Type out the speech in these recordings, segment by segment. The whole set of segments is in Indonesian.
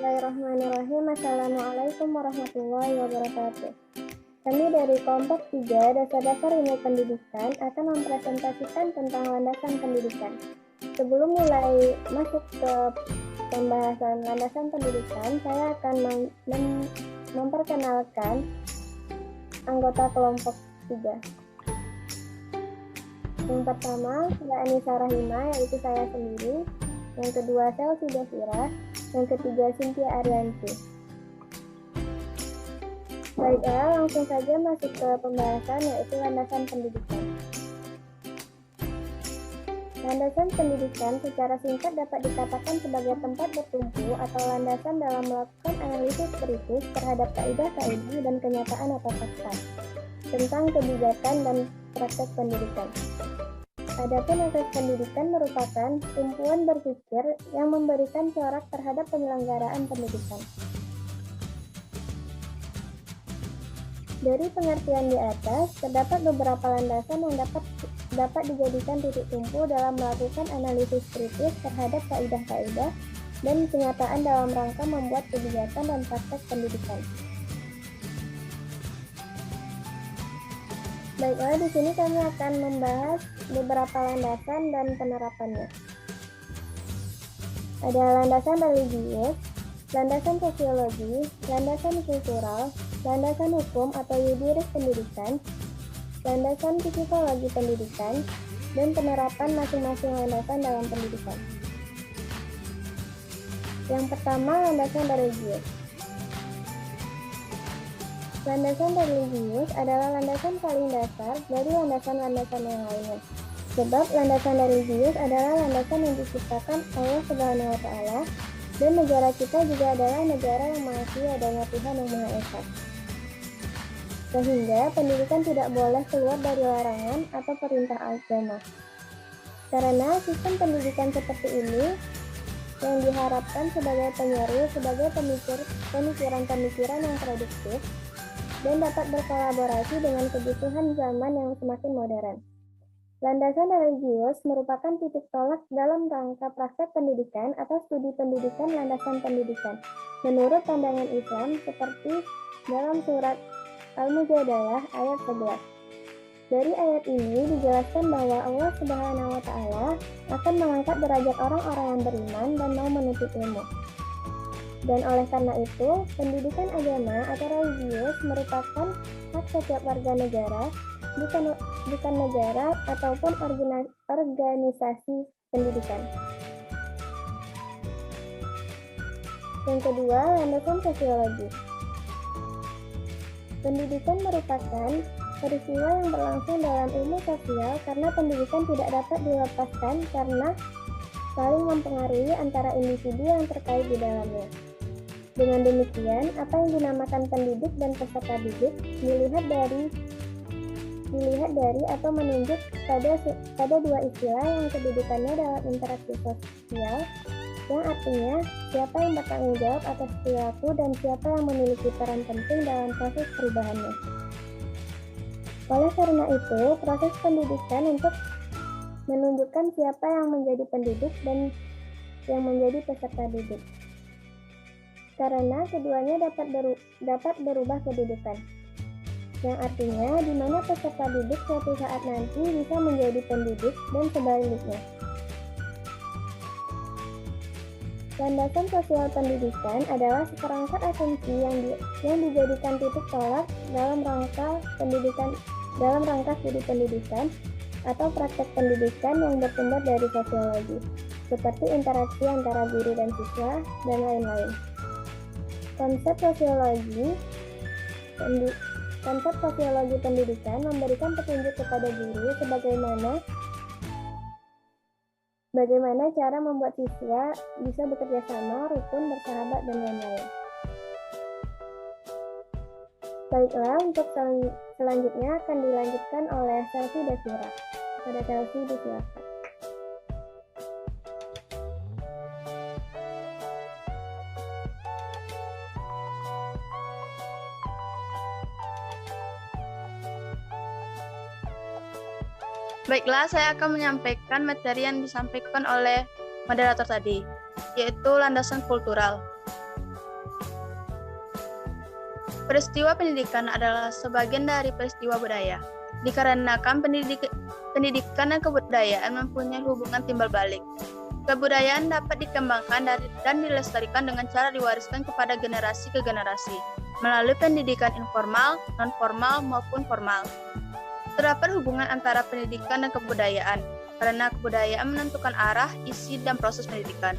Bismillahirrahmanirrahim. Assalamualaikum warahmatullahi wabarakatuh. Kami dari kelompok 3 Dasar-Dasar Ilmu Pendidikan akan mempresentasikan tentang landasan pendidikan. Sebelum mulai masuk ke pembahasan landasan pendidikan, saya akan memperkenalkan anggota kelompok 3. Yang pertama, saya Anissa Rahima, yaitu saya sendiri. Yang kedua, Selsi Desira. Yang ketiga, Cynthia Arianti. Baiklah, langsung saja masuk ke pembahasan, yaitu landasan pendidikan. Landasan pendidikan secara singkat dapat dikatakan sebagai tempat bertumpu atau landasan dalam melakukan analisis kritis terhadap kaidah-kaidah dan kenyataan atau fakta tentang kebijakan dan praktek pendidikan. Adapun asas pendidikan merupakan tumpuan berpikir yang memberikan corak terhadap penyelenggaraan pendidikan. Dari pengertian di atas, terdapat beberapa landasan yang dapat dijadikan titik tumpu dalam melakukan analisis kritis terhadap kaidah-kaidah dan kenyataan dalam rangka membuat kebijakan dan praktek pendidikan. Baiklah, di sini kami akan membahas beberapa landasan dan penerapannya. Ada landasan religius, landasan sosiologi, landasan kultural, landasan hukum atau yudiris pendidikan, landasan psikologi pendidikan, dan penerapan masing-masing landasan dalam pendidikan. Yang pertama, landasan religius. Landasan religius adalah landasan paling dasar dari landasan-landasan yang lainnya. Sebab landasan religius adalah landasan yang diciptakan Allah Subhanahu wa Ta'ala, dan negara kita juga adalah negara yang mengakui adanya Tuhan yang Maha Esa. Sehingga pendidikan tidak boleh keluar dari larangan atau perintah agama. Karena sistem pendidikan seperti ini yang diharapkan sebagai penyeru, sebagai pemikiran-pemikiran yang produktif, dan dapat berkolaborasi dengan kebutuhan zaman yang semakin modern. Landasan religius merupakan titik tolak dalam rangka praktek pendidikan atau studi pendidikan landasan pendidikan, menurut pandangan Islam seperti dalam surat Al-Mujadalah ayat 11. Dari ayat ini dijelaskan bahwa Allah Subhanahu wa Ta'ala akan mengangkat derajat orang-orang yang beriman dan mau menuntut ilmu. Dan oleh karena itu, pendidikan agama atau religius merupakan hak setiap warga negara, bukan negara ataupun organisasi pendidikan. Yang kedua, landasan sosiologi. Pendidikan merupakan peristiwa yang berlangsung dalam ilmu sosial karena pendidikan tidak dapat dilepaskan karena saling mempengaruhi antara individu yang terkait di dalamnya. Dengan demikian, apa yang dinamakan pendidik dan peserta didik dilihat dari atau menunjuk pada dua istilah yang kedudukannya dalam interaksi sosial, yang artinya siapa yang bertanggung jawab atas perilaku dan siapa yang memiliki peran penting dalam proses perubahannya. Oleh karena itu, proses pendidikan untuk menunjukkan siapa yang menjadi pendidik dan yang menjadi peserta didik. Karena keduanya dapat berubah kedudukan, yang artinya di mana peserta didik suatu saat nanti bisa menjadi pendidik dan sebaliknya. Landasan sosial pendidikan adalah seperangkat asumsi yang dijadikan titik tolak dalam rangka studi pendidikan atau praktek pendidikan yang bersumber dari sosiologi, seperti interaksi antara guru dan siswa dan lain-lain. Konsep sosiologi pendidikan memberikan petunjuk kepada guru bagaimana cara membuat siswa bisa bekerja sama, rukun, bersahabat, dan lain-lain. Baiklah, untuk selanjutnya akan dilanjutkan oleh Selsi Desira. Pada Selsi, disilakan. Baiklah, saya akan menyampaikan materi yang disampaikan oleh moderator tadi, yaitu landasan kultural. Peristiwa pendidikan adalah sebagian dari peristiwa budaya, dikarenakan pendidikan dan kebudayaan mempunyai hubungan timbal balik. Kebudayaan dapat dikembangkan dan dilestarikan dengan cara diwariskan kepada generasi ke generasi, melalui pendidikan informal, non-formal, maupun formal. Terdapat hubungan antara pendidikan dan kebudayaan, karena kebudayaan menentukan arah, isi, dan proses pendidikan.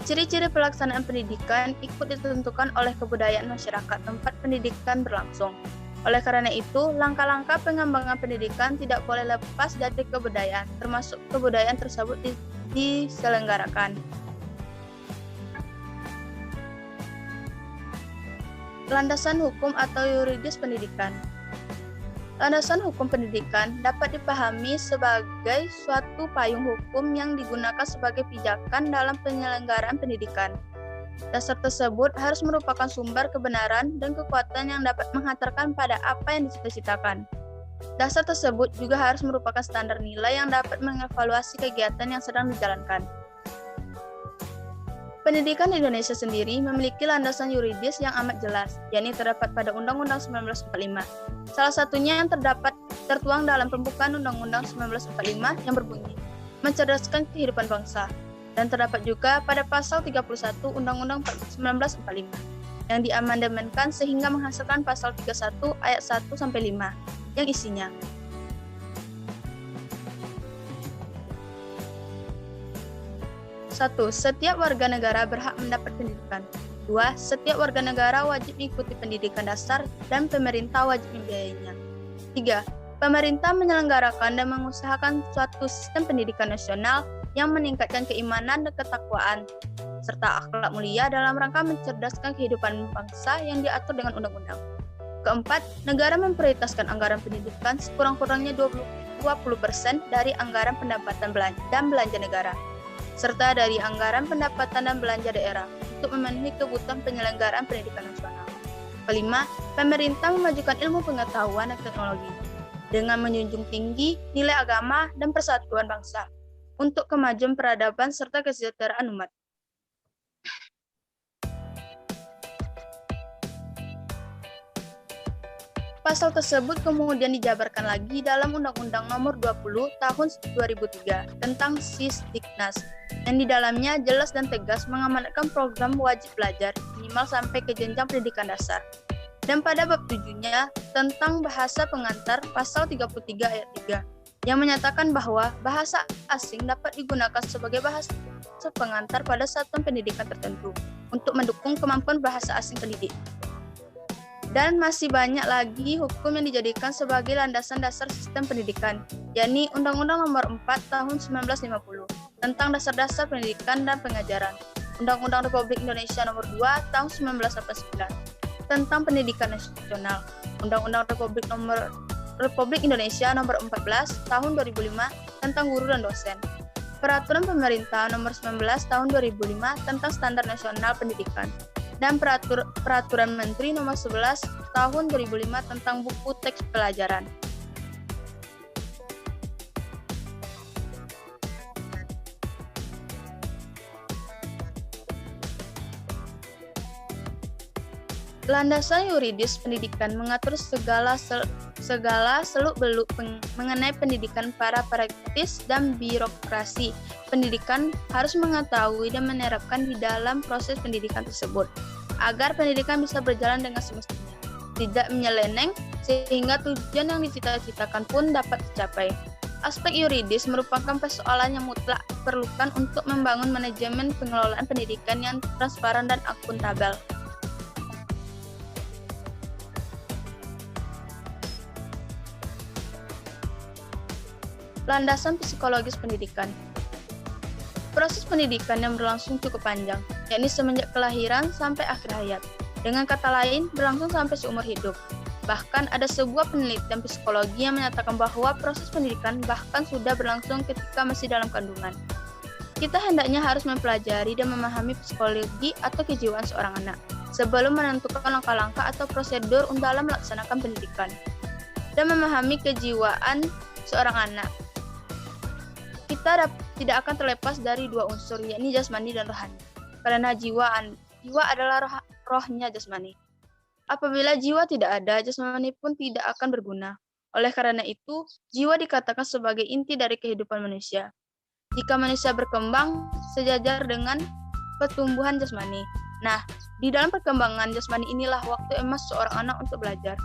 Ciri-ciri pelaksanaan pendidikan ikut ditentukan oleh kebudayaan masyarakat tempat pendidikan berlangsung. Oleh karena itu, langkah-langkah pengembangan pendidikan tidak boleh lepas dari kebudayaan, termasuk kebudayaan tersebut diselenggarakan. Landasan hukum atau yuridis pendidikan. Landasan hukum pendidikan dapat dipahami sebagai suatu payung hukum yang digunakan sebagai pijakan dalam penyelenggaraan pendidikan. Dasar tersebut harus merupakan sumber kebenaran dan kekuatan yang dapat menghantarkan pada apa yang dicita-citakan. Dasar tersebut juga harus merupakan standar nilai yang dapat mengevaluasi kegiatan yang sedang dijalankan. Pendidikan di Indonesia sendiri memiliki landasan yuridis yang amat jelas, yakni terdapat pada Undang-Undang 1945. Salah satunya yang tertuang dalam pembukaan Undang-Undang 1945 yang berbunyi, mencerdaskan kehidupan bangsa, dan terdapat juga pada pasal 31 Undang-Undang 1945 yang diamandemenkan sehingga menghasilkan pasal 31 ayat 1-5 yang isinya 1. Setiap warga negara berhak mendapat pendidikan. 2. Setiap warga negara wajib mengikuti pendidikan dasar dan pemerintah wajib membiayainya. 3. Pemerintah menyelenggarakan dan mengusahakan suatu sistem pendidikan nasional yang meningkatkan keimanan dan ketakwaan, serta akhlak mulia dalam rangka mencerdaskan kehidupan bangsa yang diatur dengan undang-undang. 4. Negara memprioritaskan anggaran pendidikan sekurang-kurangnya 20% dari anggaran pendapatan dan belanja negara, serta dari anggaran pendapatan dan belanja daerah untuk memenuhi kebutuhan penyelenggaraan pendidikan nasional. 5. Pemerintah memajukan ilmu pengetahuan dan teknologi dengan menjunjung tinggi nilai agama dan persatuan bangsa untuk kemajuan peradaban serta kesejahteraan umat. Pasal tersebut kemudian dijabarkan lagi dalam Undang-Undang Nomor 20 Tahun 2003 tentang Sisdiknas, yang di dalamnya jelas dan tegas mengamanatkan program wajib belajar minimal sampai ke jenjang pendidikan dasar. Dan pada bab 7-nya tentang bahasa pengantar pasal 33 ayat 3 yang menyatakan bahwa bahasa asing dapat digunakan sebagai bahasa pengantar pada satuan pendidikan tertentu untuk mendukung kemampuan bahasa asing pendidik. Dan masih banyak lagi hukum yang dijadikan sebagai landasan dasar sistem pendidikan, yakni Undang-Undang Nomor 4 Tahun 1950 tentang dasar-dasar pendidikan dan pengajaran, Undang-Undang Republik Indonesia Nomor 2 Tahun 1989 tentang pendidikan nasional, Undang-Undang Republik Indonesia Nomor 14 Tahun 2005 tentang guru dan dosen, Peraturan Pemerintah Nomor 19 Tahun 2005 tentang Standar Nasional Pendidikan, dan Peraturan Menteri Nomor 11 Tahun 2005 tentang buku teks pelajaran. Landasan yuridis pendidikan mengatur segala seluk-beluk mengenai pendidikan para praktis dan birokrasi. Pendidikan harus mengetahui dan menerapkan di dalam proses pendidikan tersebut, agar pendidikan bisa berjalan dengan semestinya, tidak menyeleneng, sehingga tujuan yang dicita-citakan pun dapat tercapai. Aspek yuridis merupakan persoalan yang mutlak diperlukan untuk membangun manajemen pengelolaan pendidikan yang transparan dan akuntabel. Landasan psikologis pendidikan. Proses pendidikan yang berlangsung cukup panjang, yakni semenjak kelahiran sampai akhir hayat. Dengan kata lain, berlangsung sampai seumur hidup. Bahkan ada sebuah penelitian psikologi yang menyatakan bahwa proses pendidikan bahkan sudah berlangsung ketika masih dalam kandungan. Kita hendaknya harus mempelajari dan memahami psikologi atau kejiwaan seorang anak, sebelum menentukan langkah-langkah atau prosedur dalam melaksanakan pendidikan. Dan memahami kejiwaan seorang anak, kita tidak akan terlepas dari dua unsur, yakni jasmani dan rohani. Karena jiwa adalah rohnya jasmani. Apabila jiwa tidak ada, jasmani pun tidak akan berguna. Oleh karena itu, jiwa dikatakan sebagai inti dari kehidupan manusia. Jika manusia berkembang sejajar dengan pertumbuhan jasmani. Nah, di dalam perkembangan jasmani inilah waktu emas seorang anak untuk belajar.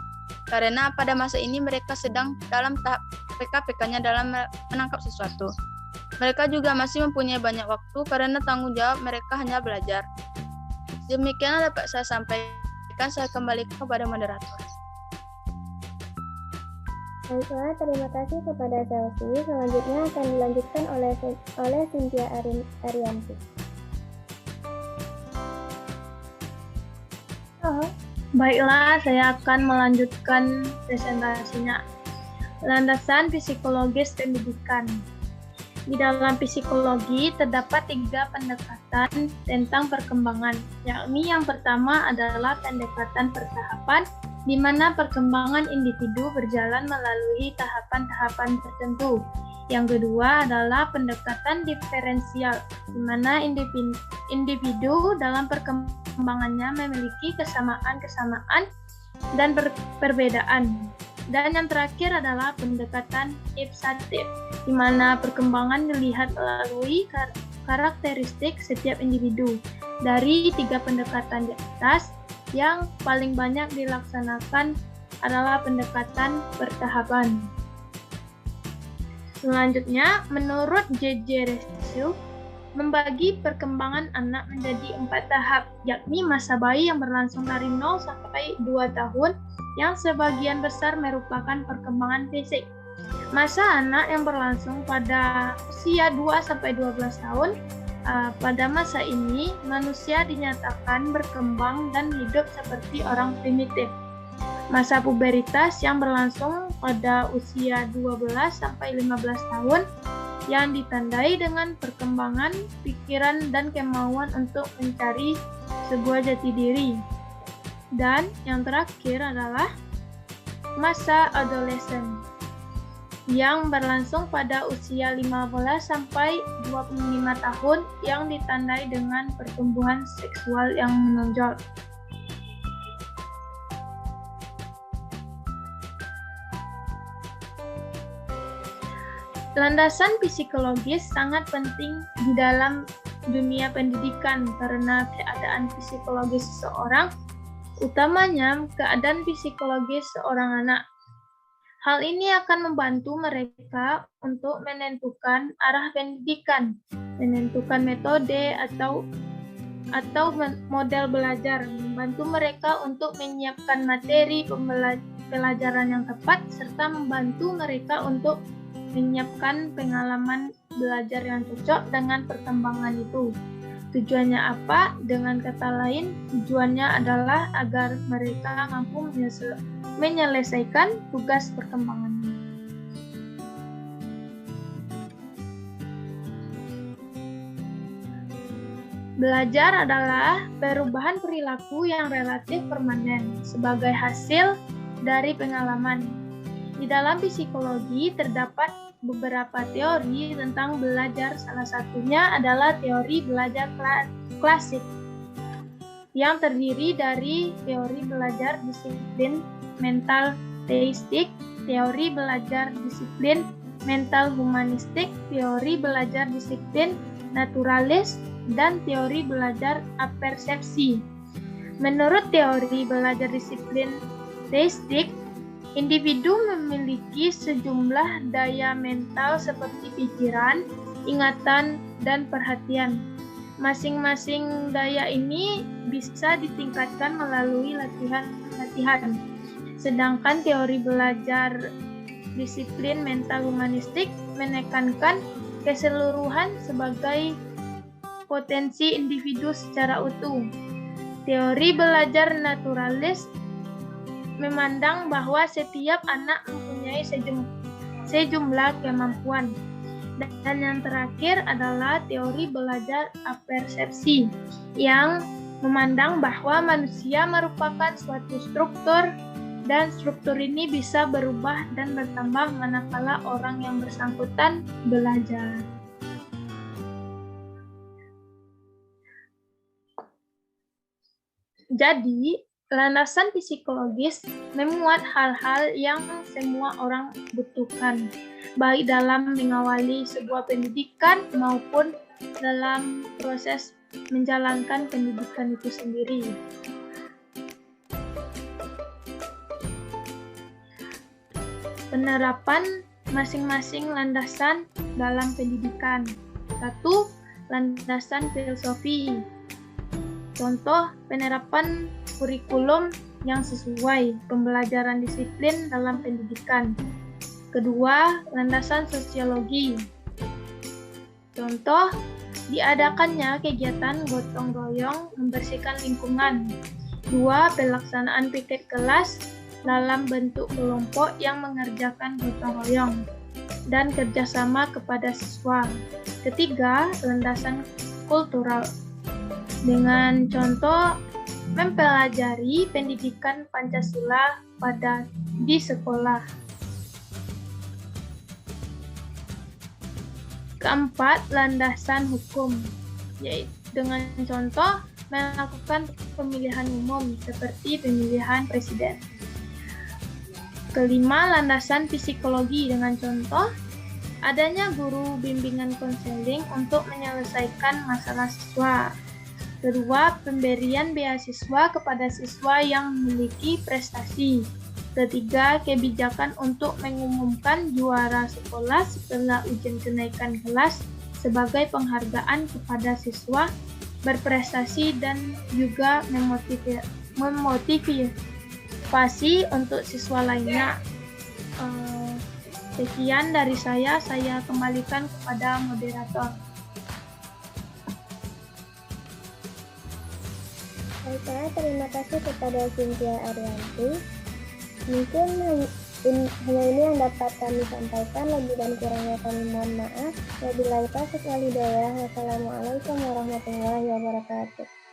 Karena pada masa ini mereka sedang dalam tahap PK-PK-nya dalam menangkap sesuatu. Mereka juga masih mempunyai banyak waktu karena tanggung jawab mereka hanya belajar. Demikian dapat saya sampaikan, saya kembali kepada moderator. Baiklah, terima kasih kepada Chelsea. Selanjutnya akan dilanjutkan oleh Cynthia Arianti. Baiklah, saya akan melanjutkan presentasinya. Landasan psikologis pendidikan. Di dalam psikologi terdapat 3 pendekatan tentang perkembangan, yakni yang pertama adalah pendekatan pertahapan, di mana perkembangan individu berjalan melalui tahapan-tahapan tertentu. Yang kedua adalah pendekatan diferensial, di mana individu dalam perkembangannya memiliki kesamaan-kesamaan dan perbedaan. Dan yang terakhir adalah pendekatan ipsatif, di mana perkembangan dilihat melalui karakteristik setiap individu. Dari 3 pendekatan di atas, yang paling banyak dilaksanakan adalah pendekatan pertahapan. Selanjutnya, menurut J.J. Ressler, membagi perkembangan anak menjadi 4 tahap, yakni masa bayi yang berlangsung dari 0 sampai 2 tahun, yang sebagian besar merupakan perkembangan fisik. Masa anak yang berlangsung pada usia 2-12 tahun, pada masa ini manusia dinyatakan berkembang dan hidup seperti orang primitif. Masa puberitas yang berlangsung pada usia 12-15 tahun, yang ditandai dengan perkembangan pikiran dan kemauan untuk mencari sebuah jati diri. Dan yang terakhir adalah masa adolesen yang berlangsung pada usia 15-25 tahun, yang ditandai dengan pertumbuhan seksual yang menonjol. Landasan psikologis sangat penting di dalam dunia pendidikan karena keadaan psikologis seseorang, utamanya keadaan psikologis seorang anak. Hal ini akan membantu mereka untuk menentukan arah pendidikan, menentukan metode atau model belajar, membantu mereka untuk menyiapkan materi pembelajaran yang tepat, serta membantu mereka untuk menyiapkan pengalaman belajar yang cocok dengan perkembangan itu. Tujuannya apa? Dengan kata lain, tujuannya adalah agar mereka mampu menyelesaikan tugas perkembangannya. Belajar adalah perubahan perilaku yang relatif permanen sebagai hasil dari pengalaman. Di dalam psikologi terdapat beberapa teori tentang belajar, salah satunya adalah teori belajar klasik yang terdiri dari teori belajar disiplin mental teistik, teori belajar disiplin mental humanistik, teori belajar disiplin naturalis, dan teori belajar apersepsi. Menurut teori belajar disiplin teistik, individu memiliki sejumlah daya mental seperti pikiran, ingatan, dan perhatian. Masing-masing daya ini bisa ditingkatkan melalui latihan. Sedangkan teori belajar disiplin mental humanistik menekankan keseluruhan sebagai potensi individu secara utuh. Teori belajar naturalis memandang bahwa setiap anak mempunyai sejumlah kemampuan. Dan yang terakhir adalah teori belajar apersepsi yang memandang bahwa manusia merupakan suatu struktur, dan struktur ini bisa berubah dan bertambah manakala orang yang bersangkutan belajar. Jadi, Landasan psikologis memuat hal-hal yang semua orang butuhkan, baik dalam mengawali sebuah pendidikan maupun dalam proses menjalankan pendidikan itu sendiri. Penerapan masing-masing landasan dalam pendidikan. 1. Landasan filosofi. Contoh penerapan kurikulum yang sesuai, pembelajaran disiplin dalam pendidikan. Kedua, landasan sosiologi. Contoh, diadakannya kegiatan gotong royong membersihkan lingkungan. 2. Pelaksanaan piket kelas dalam bentuk kelompok yang mengerjakan gotong royong dan kerjasama kepada siswa. Ketiga, landasan kultural. Dengan contoh, mempelajari pendidikan Pancasila di sekolah. Keempat, landasan hukum, yaitu dengan contoh melakukan pemilihan umum seperti pemilihan presiden. Kelima, landasan psikologi dengan contoh adanya guru bimbingan konseling untuk menyelesaikan masalah siswa. Kedua, pemberian beasiswa kepada siswa yang memiliki prestasi. Ketiga, kebijakan untuk mengumumkan juara sekolah setelah ujian kenaikan kelas sebagai penghargaan kepada siswa berprestasi dan juga memotivasi untuk siswa lainnya. Sekian dari saya kembalikan kepada moderator. Baiklah, terima kasih kepada Cynthia Arianti. Mungkin hanya ini yang dapat kami sampaikan, lebih dan kurangnya kami mohon maaf. Wabillahi taufiq wal hidayah. Wassalamualaikum warahmatullahi wabarakatuh.